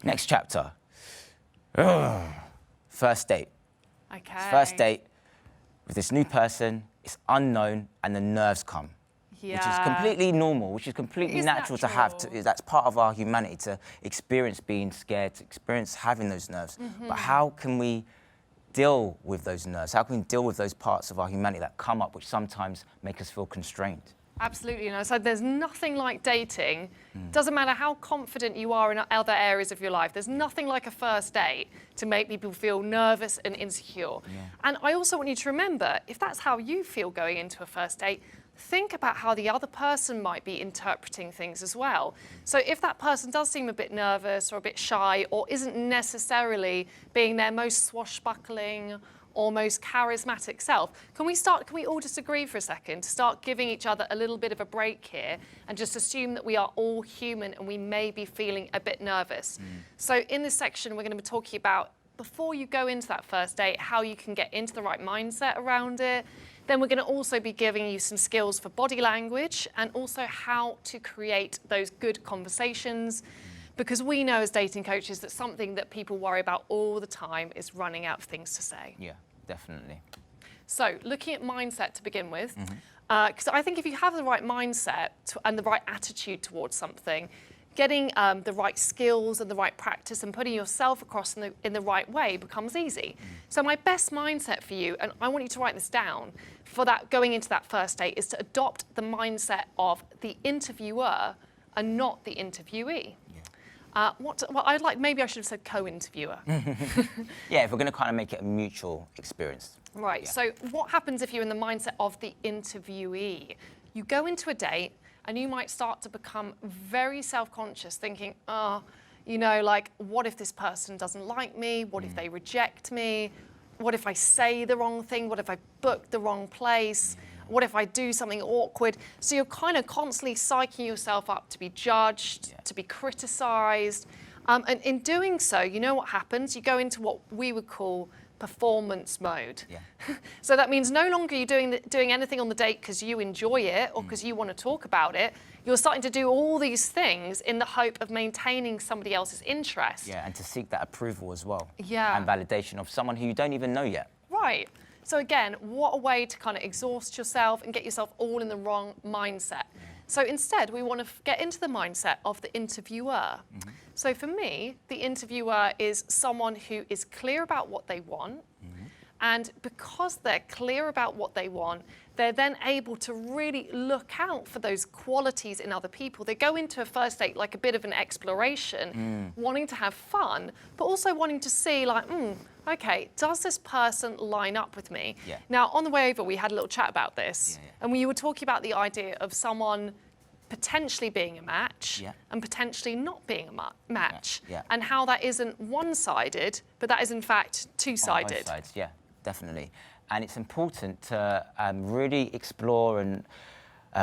Next chapter. Ugh. First date. Okay. First date with this new person, it's unknown, and the nerves come. Yeah. Which is completely normal, which is completely It's natural to have. natural. That's part of our humanity, to experience being scared, to experience having those nerves. But how can we deal with those nerves? How can we deal with those parts of our humanity that come up, which sometimes make us feel constrained? Absolutely. And I said there's nothing like dating. Doesn't matter how confident you are in other areas of your life. There's nothing like a first date to make people feel nervous and insecure. And I also want you to remember, if that's how you feel going into a first date, think about how the other person might be interpreting things as well. So if that person does seem a bit nervous or a bit shy or isn't necessarily being their most swashbuckling or most charismatic self, can we all just agree for a second to start giving each other a little bit of a break here and just assume that we are all human and we may be feeling a bit nervous. So in this section, we're going to be talking about, before you go into that first date, how you can get into the right mindset around it. Then we're going to also be giving you some skills for body language and also how to create those good conversations. Because we know as dating coaches that something that people worry about all the time is running out of things to say. Yeah, definitely. So looking at mindset to begin with, because I think if you have the right mindset and the right attitude towards something, getting the right skills and the right practice and putting yourself across in the right way becomes easy. So my best mindset for you, and I want you to write this down, for that going into that first date, is to adopt the mindset of the interviewer and not the interviewee. Maybe I should have said co-interviewer. Yeah, if we're going to kind of make it a mutual experience. Right, Yeah. so what happens if you're in the mindset of the interviewee? You go into a date and you might start to become very self-conscious, thinking, what if this person doesn't like me? What if they reject me? What if I say the wrong thing? What if I book the wrong place? What if I do something awkward? So you're kind of constantly psyching yourself up to be judged, to be criticized. And in doing so, you know what happens? You go into what we would call performance mode. Yeah. So that means no longer you're doing anything on the date because you enjoy it or because you want to talk about it. You're starting to do all these things in the hope of maintaining somebody else's interest. Yeah, and to seek that approval as well. Yeah. And validation of someone who you don't even know yet. Right. So again, what a way to kind of exhaust yourself and get yourself all in the wrong mindset. So instead, we want to get into the mindset of the interviewer. So for me, the interviewer is someone who is clear about what they want. And because they're clear about what they want, they're then able to really look out for those qualities in other people. They go into a first date like a bit of an exploration, wanting to have fun, but also wanting to see like, okay, does this person line up with me? Yeah. Now, on the way over, we had a little chat about this, Yeah. and we were talking about the idea of someone potentially being a match Yeah. and potentially not being a match, Yeah. and how that isn't one-sided, but that is in fact On two-sided. both sides, yeah, definitely. And it's important to really explore and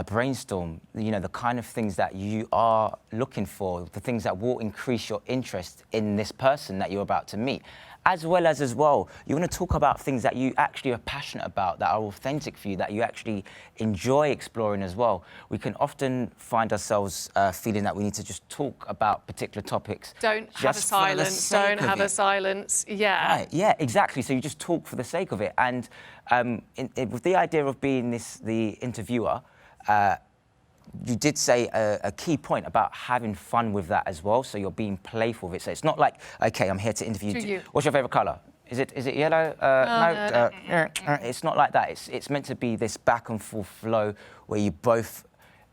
brainstorm, the kind of things that you are looking for, the things that will increase your interest in this person that you're about to meet. As well, you want to talk about things that you actually are passionate about, that are authentic for you, that you actually enjoy exploring as well. We can often find ourselves feeling that we need to just talk about particular topics. Don't have a just for the silence, sake don't of have it. a silence, yeah. Right, yeah, exactly. So you just talk for the sake of it. And with the idea of being the interviewer, you did say a key point about having fun with that as well. So you're being playful with it. So it's not like, okay, I'm here to interview you. What's your favorite color? Is it yellow? No. It's not like that. It's meant to be this back and forth flow where you both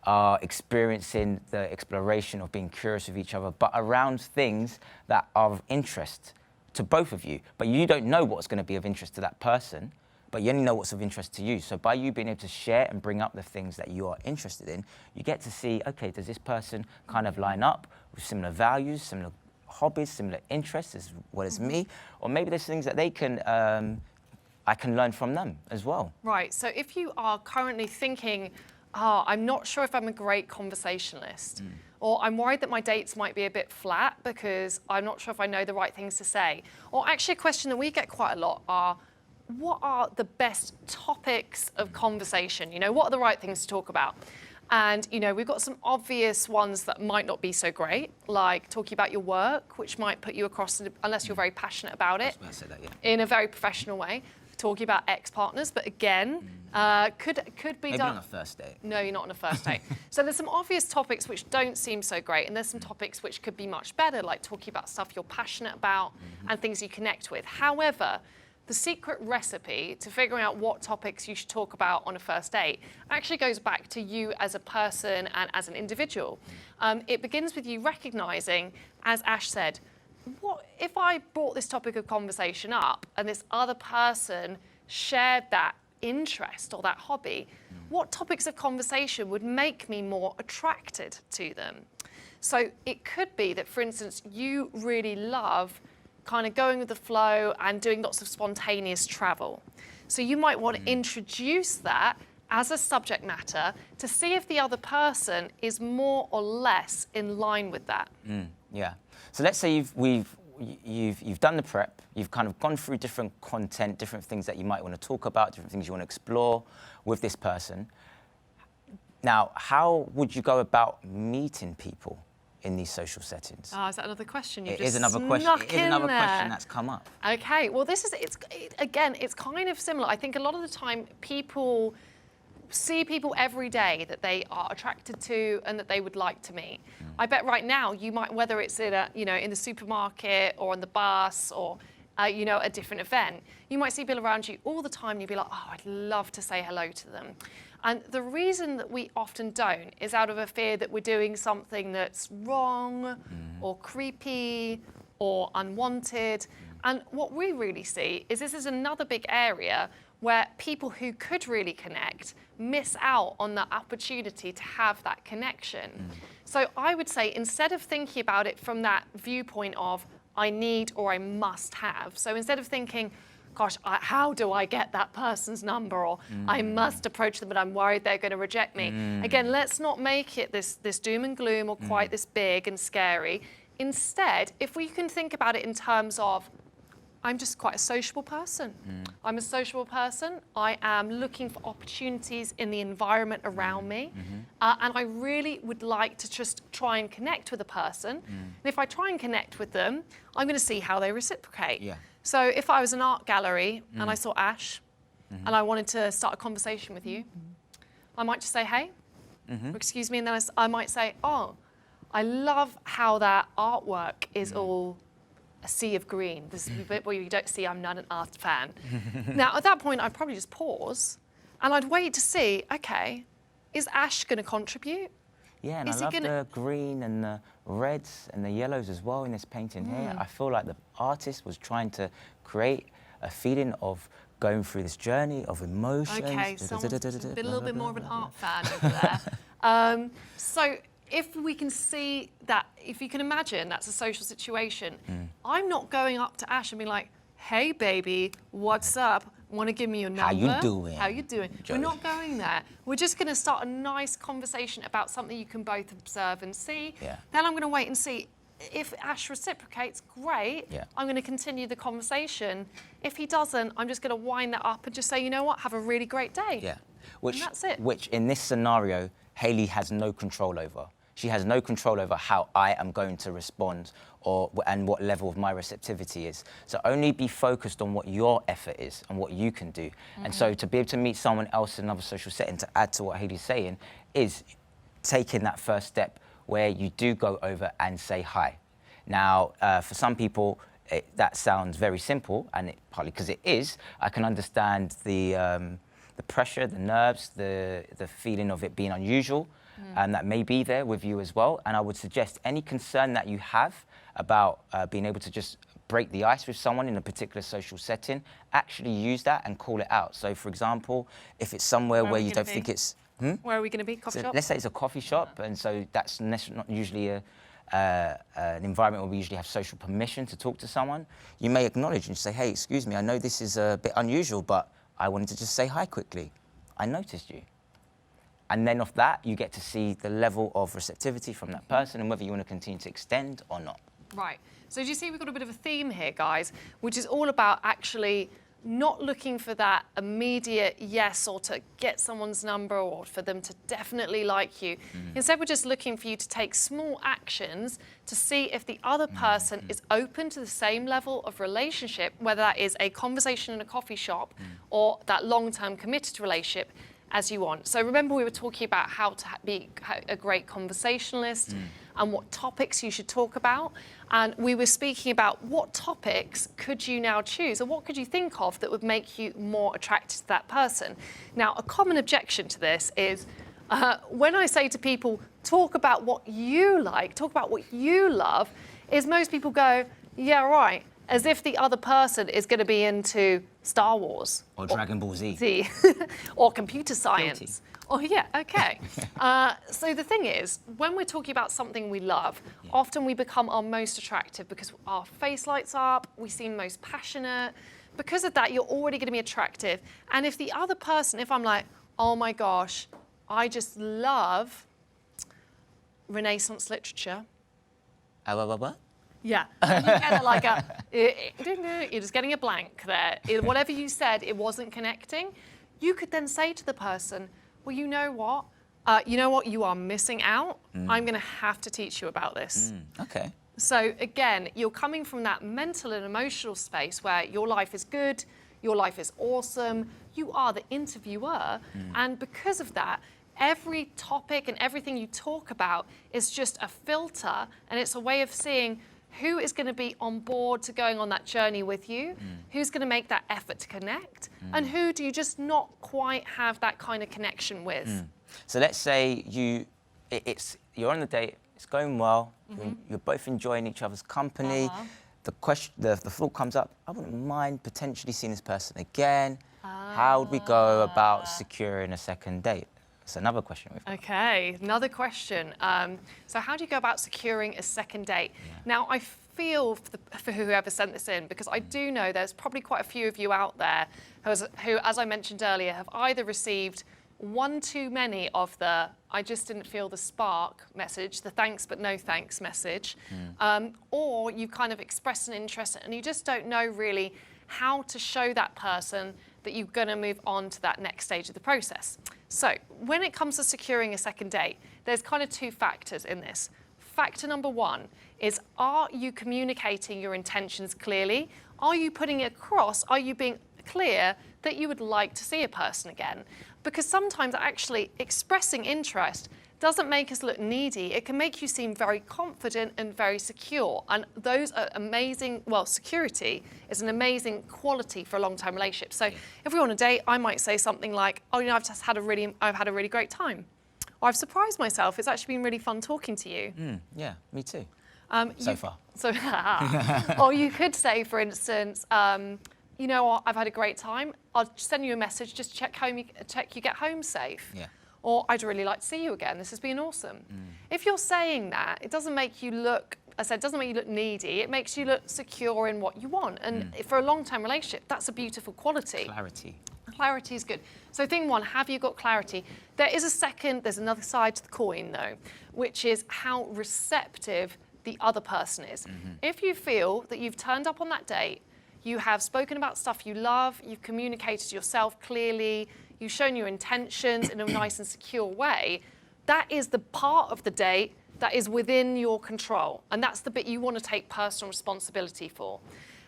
are experiencing the exploration of being curious of each other, but around things that are of interest to both of you. But you don't know what's going to be of interest to that person, but you only know what's of interest to you. So by you being able to share and bring up the things that you are interested in, you get to see, okay, does this person kind of line up with similar values, similar hobbies, similar interests as well as me? Or maybe there's things that they can, I can learn from them as well. Right, so if you are currently thinking, I'm not sure if I'm a great conversationalist, or I'm worried that my dates might be a bit flat because I'm not sure if I know the right things to say, or actually a question that we get quite a lot are, what are the best topics of conversation? What are the right things to talk about? And, you know, we've got some obvious ones that might not be so great, like talking about your work, which might put you across, unless you're very passionate about it, I said that, yeah. in a very professional way. Talking about ex-partners, but again, could be Maybe done. on a first date. No, you're not on a first date. So there's some obvious topics which don't seem so great, and there's some topics which could be much better, like talking about stuff you're passionate about and things you connect with. However, the secret recipe to figuring out what topics you should talk about on a first date actually goes back to you as a person and as an individual. It begins with you recognizing, as Ash said, what if I brought this topic of conversation up and this other person shared that interest or that hobby, what topics of conversation would make me more attracted to them? So it could be that, for instance, you really love kind of going with the flow and doing lots of spontaneous travel. So you might want to introduce that as a subject matter to see if the other person is more or less in line with that. Yeah. So let's say you've done the prep, you've kind of gone through different content, different things that you might want to talk about, different things you want to explore with this person. Now, how would you go about meeting people in these social settings? Oh, is that another question? It is another question. It is another question that's come up. Okay, well, again, it's kind of similar. I think a lot of the time people see people every day that they are attracted to and that they would like to meet. I bet right now you might, whether it's in in the supermarket or on the bus or a different event, you might see people around you all the time and you'd be like, oh, I'd love to say hello to them. And the reason that we often don't is out of a fear that we're doing something that's wrong or creepy or unwanted. And what we really see is this is another big area where people who could really connect miss out on the opportunity to have that connection. So I would say, instead of thinking about it from that viewpoint of I need or I must have, so instead of thinking, gosh, how do I get that person's number, or I must approach them but I'm worried they're going to reject me. Again, let's not make it this doom and gloom or quite this big and scary. Instead, if we can think about it in terms of, I'm just quite a sociable person. I'm a sociable person. I am looking for opportunities in the environment around me. And I really would like to just try and connect with a person. And if I try and connect with them, I'm going to see how they reciprocate. Yeah. So if I was an art gallery and I saw Ash and I wanted to start a conversation with you, I might just say, hey, or excuse me, and then I might say, oh, I love how that artwork is all a sea of green. This is the bit where you don't see I'm not an art fan. Now, at that point, I'd probably just pause and I'd wait to see, okay, is Ash going to contribute? Yeah, and Is I he love gonna- the green and the reds and the yellows as well in this painting here. I feel like the artist was trying to create a feeling of going through this journey of emotions. Okay, someone's a little bit more of an art fan over there. So if we can see that, if you can imagine that's a social situation, I'm not going up to Ash and being like, hey, baby, what's up? Want to give me your number? How you doing? How you doing? Joey. We're not going there. We're just going to start a nice conversation about something you can both observe and see. Yeah. Then I'm going to wait and see. If Ash reciprocates, great. Yeah. I'm going to continue the conversation. If he doesn't, I'm just going to wind that up and just say, you know what, have a really great day. Yeah. Which, that's it. Which in this scenario, Hayley has no control over. She has no control over how I am going to respond and what level of my receptivity is. So only be focused on what your effort is and what you can do. And so to be able to meet someone else in another social setting, to add to what Hayley's saying, is taking that first step where you do go over and say hi. Now, for some people, that sounds very simple, and partly because it is. I can understand the pressure, the nerves, the feeling of it being unusual, and that may be there with you as well. And I would suggest any concern that you have about being able to just break the ice with someone in a particular social setting, actually use that and call it out. So, for example, if it's somewhere where you don't think it's... Where are we going to be? Coffee So shop? let's say it's a coffee shop, and so that's not usually an environment where we usually have social permission to talk to someone. You may acknowledge and say, hey, excuse me, I know this is a bit unusual, but I wanted to just say hi quickly. I noticed you. And then off that, you get to see the level of receptivity from that person and whether you want to continue to extend or not. Right. So do you see we've got a bit of a theme here, guys, which is all about actually not looking for that immediate yes or to get someone's number or for them to definitely like you. Instead, we're just looking for you to take small actions to see if the other person is open to the same level of relationship, whether that is a conversation in a coffee shop or that long-term committed relationship as you want. So remember, we were talking about how to be a great conversationalist and what topics you should talk about. And we were speaking about what topics could you now choose, or what could you think of that would make you more attracted to that person. Now, a common objection to this is when I say to people, talk about what you like, talk about what you love, is most people go, yeah, right, as if the other person is going to be into Star Wars. Or Dragon Ball Z. Or computer science. Guilty. Oh, yeah, okay. So the thing is, when we're talking about something we love, often we become our most attractive because our face lights up, we seem most passionate. Because of that, you're already going to be attractive. And if the other person, if I'm like, oh my gosh, I just love Renaissance literature. What? Yeah, you get like you're just getting a blank there. Whatever you said, it wasn't connecting. You could then say to the person, well, you know what? You are missing out. I'm going to have to teach you about this. Okay. So again, you're coming from that mental and emotional space where your life is good, your life is awesome, you are the interviewer, and because of that, every topic and everything you talk about is just a filter, and it's a way of seeing who is going to be on board to going on that journey with you, who's going to make that effort to connect, and who do you just not quite have that kind of connection with. So let's say you're on the date, it's going well, you're both enjoying each other's company. The thought comes up, I wouldn't mind potentially seeing this person again. How would we go about securing a second date? It's another question we've got. Okay, another question. So how do you go about securing a second date? Now, I feel for whoever sent this in, because I do know there's probably quite a few of you out there who, as I mentioned earlier, have either received one too many of the I just didn't feel the spark message, the thanks but no thanks message, or you kind of expressed an interest and you just don't know really how to show that person that you're going to move on to that next stage of the process. So when it comes to securing a second date, there's kind of two factors in this. Factor number one is, are you communicating your intentions clearly? Are you putting it across? Are you being clear that you would like to see a person again? Because sometimes actually expressing interest doesn't make us look needy. It can make you seem very confident and very secure. And those are amazing. Well, security is an amazing quality for a long-term relationship. So if we're on a date, I might say something like, oh, I've had a really great time. Or I've surprised myself. It's actually been really fun talking to you. Yeah, me too. So far. Or you could say, for instance, you know what, I've had a great time. I'll send you a message, just check you get home safe. Yeah. Or I'd really like to see you again. This has been awesome. If you're saying that, it doesn't make you look, it doesn't make you look needy. It makes you look secure in what you want. And for a long-term relationship, that's a beautiful quality. Clarity. Clarity is good. So thing one, have you got clarity? There's another side to the coin though, which is how receptive the other person is. If you feel that you've turned up on that date, you have spoken about stuff you love, you've communicated yourself clearly, you've shown your intentions in a nice and secure way, that is the part of the date that is within your control. And that's the bit you want to take personal responsibility for.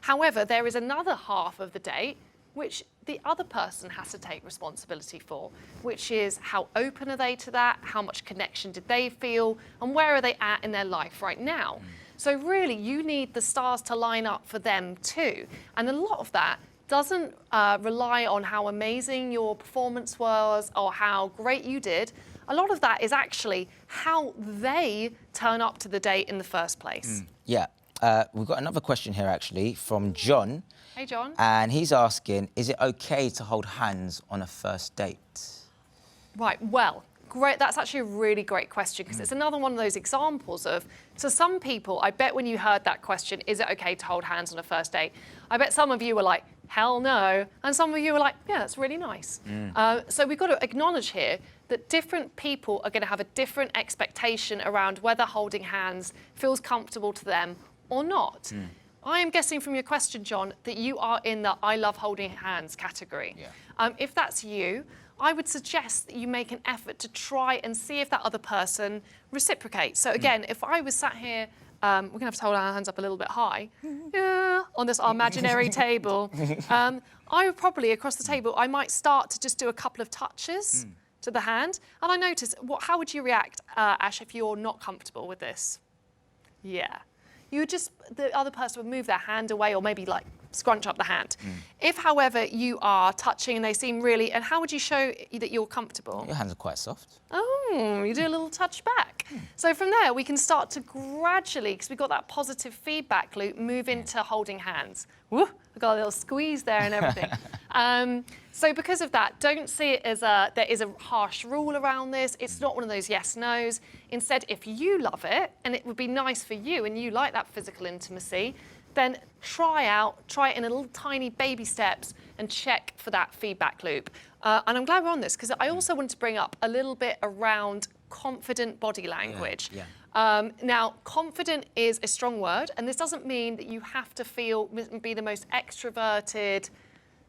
However, there is another half of the date which the other person has to take responsibility for, which is how open are they to that, how much connection did they feel, and where are they at in their life right now. So really, you need the stars to line up for them too. And a lot of that doesn't rely on how amazing your performance was or how great you did. A lot of that is actually how they turn up to the date in the first place. Yeah. We've got another question here, actually, from John. Hey, John. And he's asking, is it okay to hold hands on a first date? Right, well, great. That's actually a really great question, because it's another one of those examples of, so some people, I bet when you heard that question, is it okay to hold hands on a first date? I bet some of you were like, hell no. And some of you were like, yeah, that's really nice. So we've got to acknowledge here that different people are going to have a different expectation around whether holding hands feels comfortable to them or not. I am guessing from your question, John, that you are in the I love holding hands category. Yeah. If that's you, I would suggest that you make an effort to try and see if that other person reciprocates. So again, if I was sat here, we're going to have to hold our hands up a little bit high, on this imaginary table. I would probably, across the table, I might start to just do a couple of touches to the hand. And I notice, how would you react, Ash, if you're not comfortable with this? Yeah. You would just, the other person would move their hand away or maybe like scrunch up the hand. If, however, you are touching and they seem really, and how would you show that you're comfortable? Your hands are quite soft. Oh, you do a little touch back. So from there, we can start to gradually, because we've got that positive feedback loop, move into holding hands. Woo, I've got a little squeeze there and everything. So because of that, don't see it as there is a harsh rule around this. It's not one of those yes, no's. Instead, if you love it and it would be nice for you and you like that physical intimacy, then try it in a little tiny baby steps and check for that feedback loop. And I'm glad we're on this because I also wanted to bring up a little bit around confident body language. Now, confident is a strong word, and this doesn't mean that you have to be the most extroverted,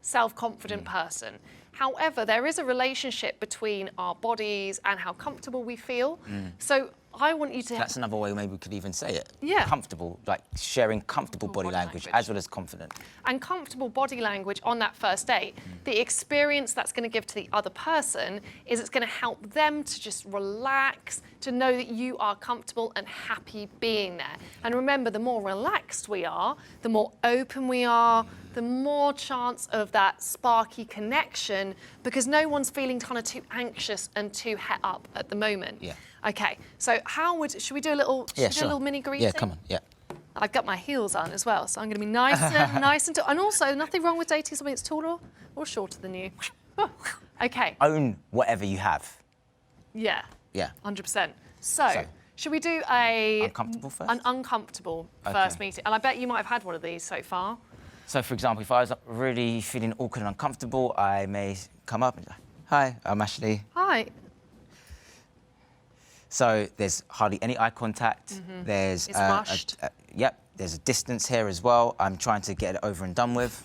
self-confident person. However, there is a relationship between our bodies and how comfortable we feel. So I want you to... That's another way maybe we could even say it. Yeah. Comfortable, like sharing comfortable body language as well as confident. And comfortable body language on that first date, the experience that's going to give to the other person is it's going to help them to just relax, to know that you are comfortable and happy being there. And remember, the more relaxed we are, the more open we are, the more chance of that sparky connection, because no one's feeling kind of too anxious and too het up at the moment. Yeah. Okay, so should we do a little, Yeah, do a little mini greeting? Yeah, come on, yeah. I've got my heels on as well, so I'm going to be nice and tall. And also, nothing wrong with dating somebody that's taller or shorter than you. Okay. Own whatever you have. Yeah. Yeah. 100%. So should we do an uncomfortable first meeting? And I bet you might have had one of these so far. So, for example, if I was really feeling awkward and uncomfortable, I may come up and say, hi, I'm Ashley. Hi. So there's hardly any eye contact. There's It's rushed. there's a distance here as well. I'm trying to get it over and done with.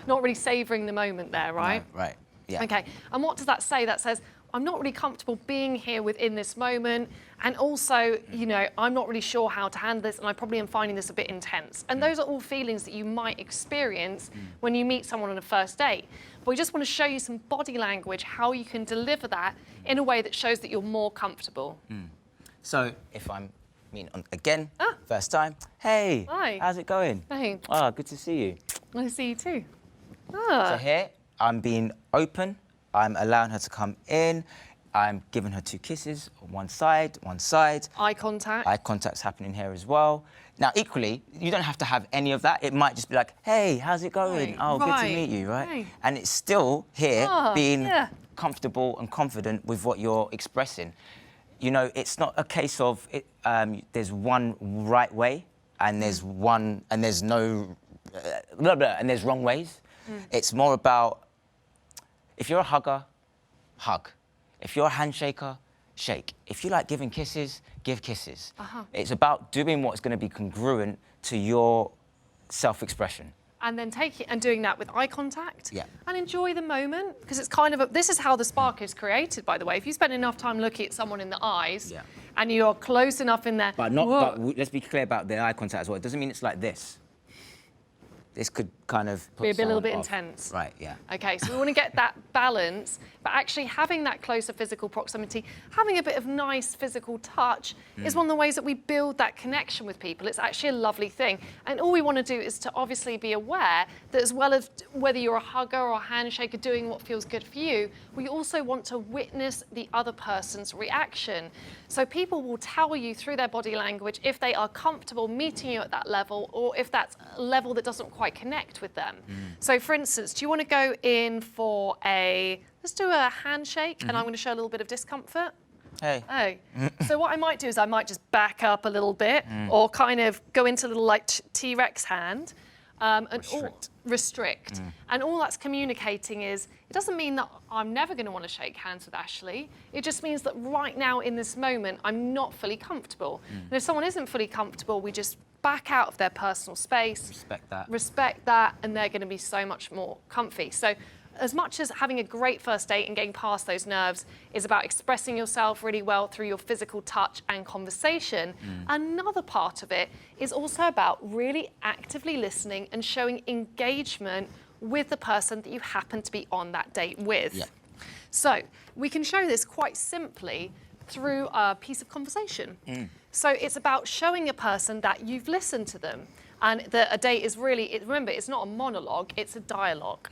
Not really savouring the moment there, right? No, right. Yeah. Okay. And what does that say? That says, I'm not really comfortable being here within this moment. And also, you know, I'm not really sure how to handle this, and I probably am finding this a bit intense. And those are all feelings that you might experience when you meet someone on a first date. But we just want to show you some body language, how you can deliver that in a way that shows that you're more comfortable. So if I'm meeting again, first time, hey, Hi. how's it going? Hey. Oh, good to see you. Nice to see you too. So here, I'm being open. I'm allowing her to come in. I'm giving her 2 kisses on one side. Eye contact. Eye contact's happening here as well. Now, equally, you don't have to have any of that. It might just be like, hey, how's it going? Right, Oh, good to right, meet you, right? right. And it's still here being yeah. comfortable and confident with what you're expressing. You know, it's not a case of there's one right way and there's no blah, blah, and there's wrong ways. It's more about, if you're a hugger, hug. If you're a handshaker, shake. If you like giving kisses, give kisses. It's about doing what's going to be congruent to your self-expression. And then take it and doing that with eye contact. Yeah. And enjoy the moment, because it's kind of this is how the spark is created, by the way. If you spend enough time looking at someone in the eyes and you're close enough in there. But let's be clear about the eye contact as well. It doesn't mean it's like this. This could kind of put be a little someone bit off. intense. Right, yeah. Okay, so we want to get that balance, but actually having that closer physical proximity, having a bit of nice physical touch is one of the ways that we build that connection with people. It's actually a lovely thing. And all we want to do is to obviously be aware that as well as whether you're a hugger or a handshaker doing what feels good for you, we also want to witness the other person's reaction. So people will tell you through their body language if they are comfortable meeting you at that level or if that's a level that doesn't quite connect with them. So for instance, do you want to go in for let's do a handshake and I'm going to show a little bit of discomfort. Hey. Oh. So what I might do is I might just back up a little bit or kind of go into a little like T-Rex hand. And restrict. And all that's communicating is, it doesn't mean that I'm never going to want to shake hands with Ashley. It just means that right now in this moment, I'm not fully comfortable. And if someone isn't fully comfortable, we just back out of their personal space. Respect that, and they're going to be so much more comfy. So as much as having a great first date and getting past those nerves is about expressing yourself really well through your physical touch and conversation, another part of it is also about really actively listening and showing engagement with the person that you happen to be on that date with. Yeah. So we can show this quite simply through a piece of conversation. So it's about showing a person that you've listened to them, and that a date is really, remember, it's not a monologue, it's a dialogue.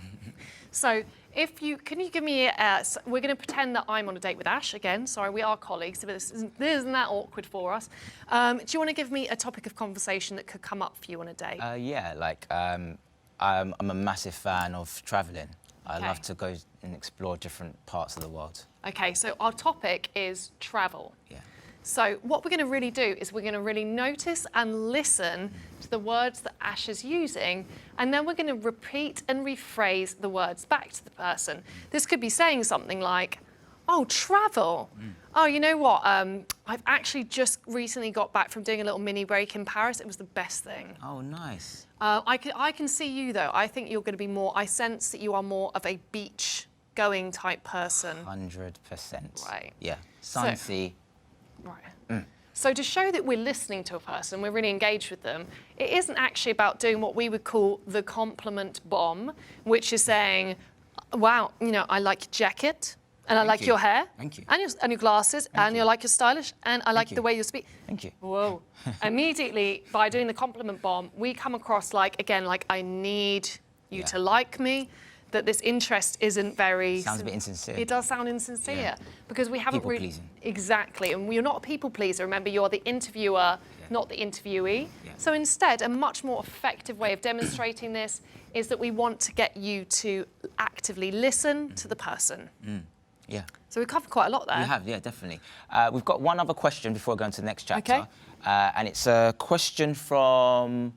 So can you give me, we're going to pretend that I'm on a date with Ash again. Sorry, we are colleagues, but this isn't that awkward for us. Do you want to give me a topic of conversation that could come up for you on a date? Yeah, like I'm a massive fan of travelling. I love to go and explore different parts of the world. Okay, so our topic is travel. Yeah. So what we're going to really do is we're going to really notice and listen to the words that Ash is using, and then we're going to repeat and rephrase the words back to the person. This could be saying something like, oh, travel. Oh, you know what? I've actually just recently got back from doing a little mini break in Paris. It was the best thing. Oh, nice. I can see you, though. I think you're going to be more, I sense that you are more of a beach-going type person. 100%. Right. Yeah. Sun, sea. Right. So to show that we're listening to a person, we're really engaged with them, it isn't actually about doing what we would call the compliment bomb, which is saying, wow, you know, I like your jacket, and I like your hair, Thank you. And your glasses, and you like your stylish, and I like the way you speak. Thank you. Whoa. Immediately, by doing the compliment bomb, we come across like, again, like I need you to like me, that this interest isn't very... Sounds a bit insincere. It does sound insincere because we haven't really... People-pleasing. Exactly, and you're not a people pleaser. Remember, you're the interviewer, not the interviewee. Yeah. So instead, a much more effective way of demonstrating this is that we want to get you to actively listen to the person. Yeah. So we covered quite a lot there. We have, yeah, definitely. We've got one other question before going to the next chapter. Okay. And it's a question from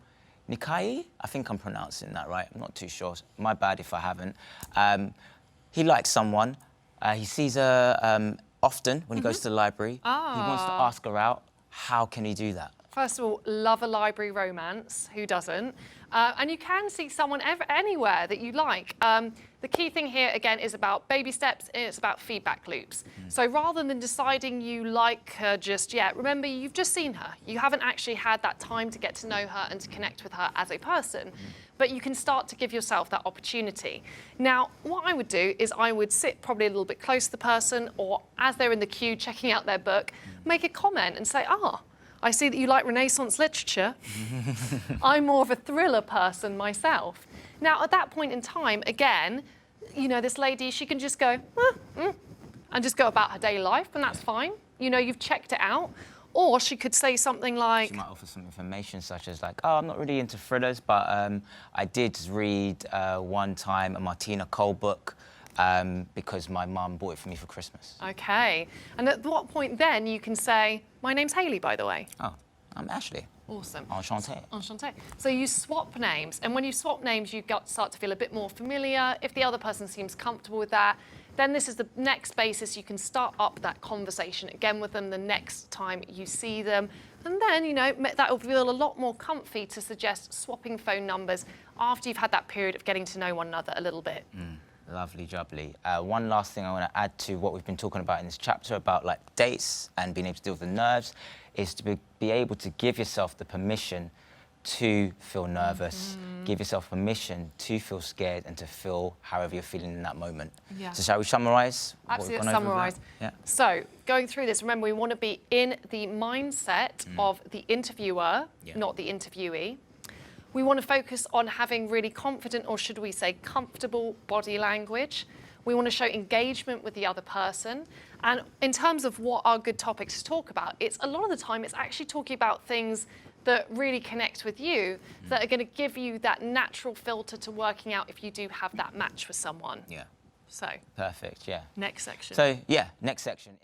Nikai. I think I'm pronouncing that right. I'm not too sure. My bad if I haven't. He likes someone. He sees her often when he goes to the library. He wants to ask her out. How can he do that? First of all, love a library romance. Who doesn't? And you can see someone anywhere that you like. The key thing here, again, is about baby steps, and it's about feedback loops. So rather than deciding you like her just yet, remember, you've just seen her. You haven't actually had that time to get to know her and to connect with her as a person. But you can start to give yourself that opportunity. Now, what I would do is I would sit probably a little bit close to the person, or as they're in the queue checking out their book, make a comment and say, I see that you like Renaissance literature. I'm more of a thriller person myself. Now, at that point in time, again, you know, this lady, she can just go, and just go about her daily life, and that's fine. You know, you've checked it out. Or she could say something like... She might offer some information such as like, I'm not really into thrillers, but I did read one time a Martina Cole book because my mum bought it for me for Christmas. Okay. And at what point then you can say, my name's Hayley, by the way. Oh, I'm Ashley. Awesome. Enchanté. Enchanté. So you swap names, and when you swap names, you start to feel a bit more familiar. If the other person seems comfortable with that, then this is the next basis. You can start up that conversation again with them the next time you see them. And then, you know, that will feel a lot more comfy to suggest swapping phone numbers after you've had that period of getting to know one another a little bit. Lovely jubbly. One last thing I want to add to what we've been talking about in this chapter about like dates and being able to deal with the nerves is to be able to give yourself the permission to feel nervous, give yourself permission to feel scared and to feel however you're feeling in that moment. Yeah. So shall we summarise? Absolutely, summarise. Yeah. So going through this, remember, we want to be in the mindset of the interviewer, not the interviewee. We want to focus on having really confident, or should we say comfortable, body language. We want to show engagement with the other person. And in terms of what are good topics to talk about, it's a lot of the time it's actually talking about things that really connect with you, that are going to give you that natural filter to working out if you do have that match with someone. Yeah. So. Perfect, yeah. Next section. So, yeah, next section.